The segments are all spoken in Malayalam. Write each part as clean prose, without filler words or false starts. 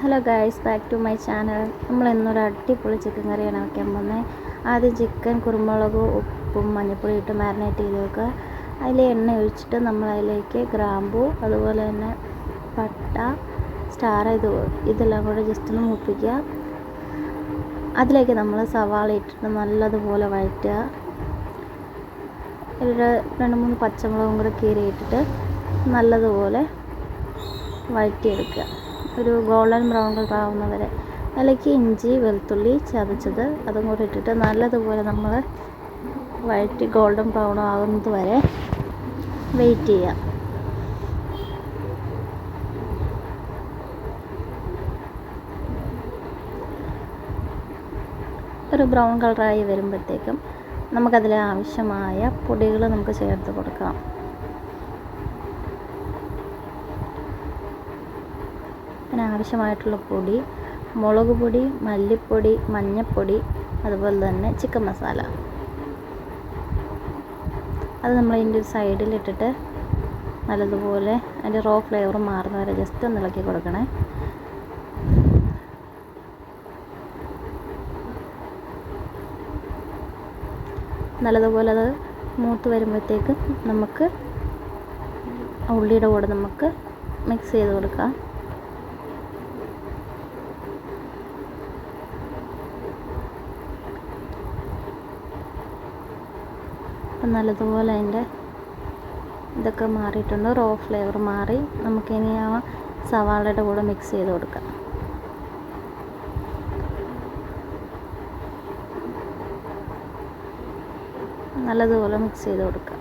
Hello guys, back to my channel. നമ്മൾ ഇന്നൊരു അടിപൊളി ചിക്കൻ കറിയാണ് വയ്ക്കാൻ പോകുന്നത്. ആദ്യം ചിക്കൻ കുരുമുളകും ഉപ്പും മഞ്ഞൾപ്പൊടി ഇട്ട് മാരിനേറ്റ് ചെയ്ത് വെക്കുക. അതിൽ എണ്ണ ഒഴിച്ചിട്ട് നമ്മൾ അതിലേക്ക് ഗ്രാമ്പൂ, അതുപോലെ തന്നെ പട്ട, സ്റ്റാർ ഇതെല്ലാം കൂടെ ജസ്റ്റ് ഒന്ന് മൂപ്പിക്കുക. അതിലേക്ക് നമ്മൾ സവാള ഇട്ടിട്ട് നല്ലതുപോലെ വഴറ്റുക. ഒരു 2-3 പച്ചമുളകും കൂടെ കീറിയിട്ടിട്ട് നല്ലതുപോലെ വഴറ്റിയെടുക്കുക. ഒരു ഗോൾഡൻ ബ്രൗൺ കളർ ആവുന്ന വരെ. അതിലേക്ക് ഇഞ്ചി വെളുത്തുള്ളി ചതച്ചത് അതും കൂടെ ഇട്ടിട്ട് നല്ലതുപോലെ നമ്മൾ വഴറ്റി ഗോൾഡൻ ബ്രൗൺ ആകുന്നത് വരെ വെയിറ്റ് ചെയ്യുക. ഒരു ബ്രൗൺ കളറായി വരുമ്പോഴത്തേക്കും നമുക്കതിൽ ആവശ്യമായ പൊടികൾ നമുക്ക് ചേർത്ത് കൊടുക്കാം. ആവശ്യമായിട്ടുള്ള പൊടി: മുളക് പൊടി, മല്ലിപ്പൊടി, മഞ്ഞൾപ്പൊടി, അതുപോലെ തന്നെ ചിക്കൻ മസാല. അത് നമ്മൾ അതിൻ്റെ ഒരു സൈഡിലിട്ടിട്ട് നല്ലതുപോലെ അതിൻ്റെ റോ ഫ്ലേവർ മാറുന്ന വരെ ജസ്റ്റ് ഒന്ന് ഇളക്കി കൊടുക്കണേ. നല്ലതുപോലെ അത് മൂത്ത് വരുമ്പോഴത്തേക്ക് നമുക്ക് ഉള്ളിയുടെ കൂടെ നമുക്ക് മിക്സ് ചെയ്ത് കൊടുക്കാം. അപ്പം നല്ലതുപോലെ അതിൻ്റെ ഇതൊക്കെ മാറിയിട്ടുണ്ട്, റോ ഫ്ലേവർ മാറി. നമുക്കിനി ആ സവാളയുടെ കൂടെ മിക്സ് ചെയ്ത് കൊടുക്കാം. നല്ലതുപോലെ മിക്സ് ചെയ്ത് കൊടുക്കാം.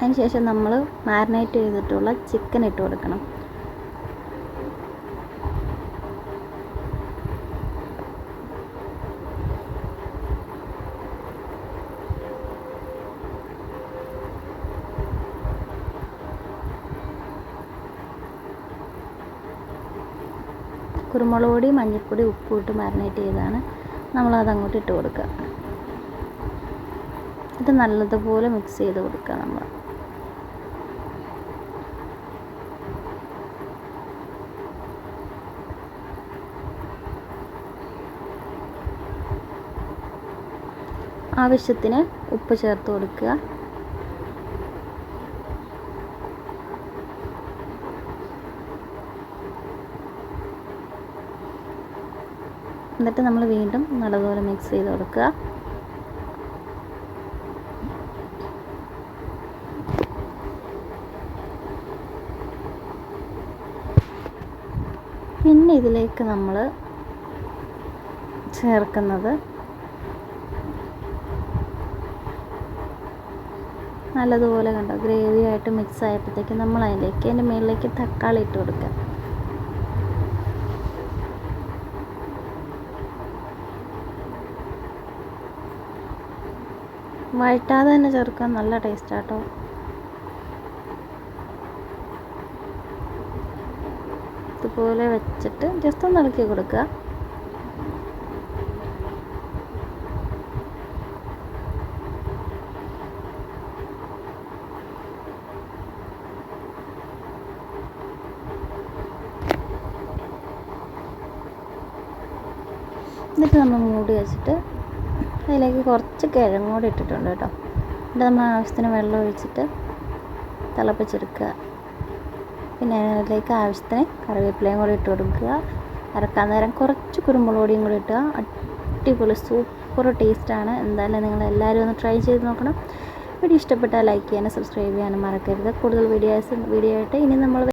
അതിനുശേഷം നമ്മൾ മാരിനേറ്റ് ചെയ്തിട്ടുള്ള ചിക്കൻ ഇട്ട് കൊടുക്കണം. കുരുമുളക് പൊടി, മഞ്ഞൾപ്പൊടി, ഉപ്പും ഇട്ട് മാരിനേറ്റ് ചെയ്താണ് നമ്മളത് അങ്ങോട്ട് ഇട്ട് കൊടുക്കുക. ഇത് നല്ലതുപോലെ മിക്സ് ചെയ്ത് കൊടുക്കുക. നമ്മൾ ആവശ്യത്തിന് ഉപ്പ് ചേർത്ത് കൊടുക്കുക. എന്നിട്ട് നമ്മൾ വീണ്ടും നല്ലതുപോലെ മിക്സ് ചെയ്ത് കൊടുക്കുക. പിന്നെ ഇതിലേക്ക് നമ്മൾ ചേർക്കുന്നത് നല്ലതുപോലെ കണ്ടോ ഗ്രേവി ആയിട്ട് മിക്സ് ആയപ്പോഴത്തേക്ക് നമ്മൾ അതിൻ്റെ മുകളിലേക്ക് തക്കാളി ഇട്ട് കൊടുക്കുക. വഴറ്റാതെ തന്നെ ചേർക്കാൻ നല്ല ടേസ്റ്റ് ആട്ടോ. ഇതുപോലെ വെച്ചിട്ട് ജസ്റ്റ് ഒന്ന് ഇളക്കി കൊടുക്കുക. എന്നിട്ട് നമ്മൾ മൂടി വെച്ചിട്ട് അതിലേക്ക് കുറച്ച് കിഴങ്ങ് കൂടി ഇട്ടിട്ടുണ്ട് കേട്ടോ. എന്നിട്ട് നമ്മൾ ആവശ്യത്തിന് വെള്ളം ഒഴിച്ചിട്ട് തിളപ്പിച്ചെടുക്കുക. പിന്നെ അതിലേക്ക് ആവശ്യത്തിന് കറിവേപ്പിലയും കൂടി ഇട്ട് കൊടുക്കുക. അരക്കാൻ നേരം കുറച്ച് കുരുമുളക് പൊടിയും കൂടി ഇട്ടുക. അടിപൊളി സൂപ്പർ ടേസ്റ്റാണ്. എന്തായാലും നിങ്ങൾ എല്ലാവരും ഒന്ന് ട്രൈ ചെയ്ത് നോക്കണം. വീഡിയോ ഇഷ്ടപ്പെട്ടാൽ ലൈക്ക് ചെയ്യാനും സബ്സ്ക്രൈബ് ചെയ്യാനും മറക്കരുത്. കൂടുതൽ വീഡിയോ ആയിട്ട് ഇനി നമ്മൾ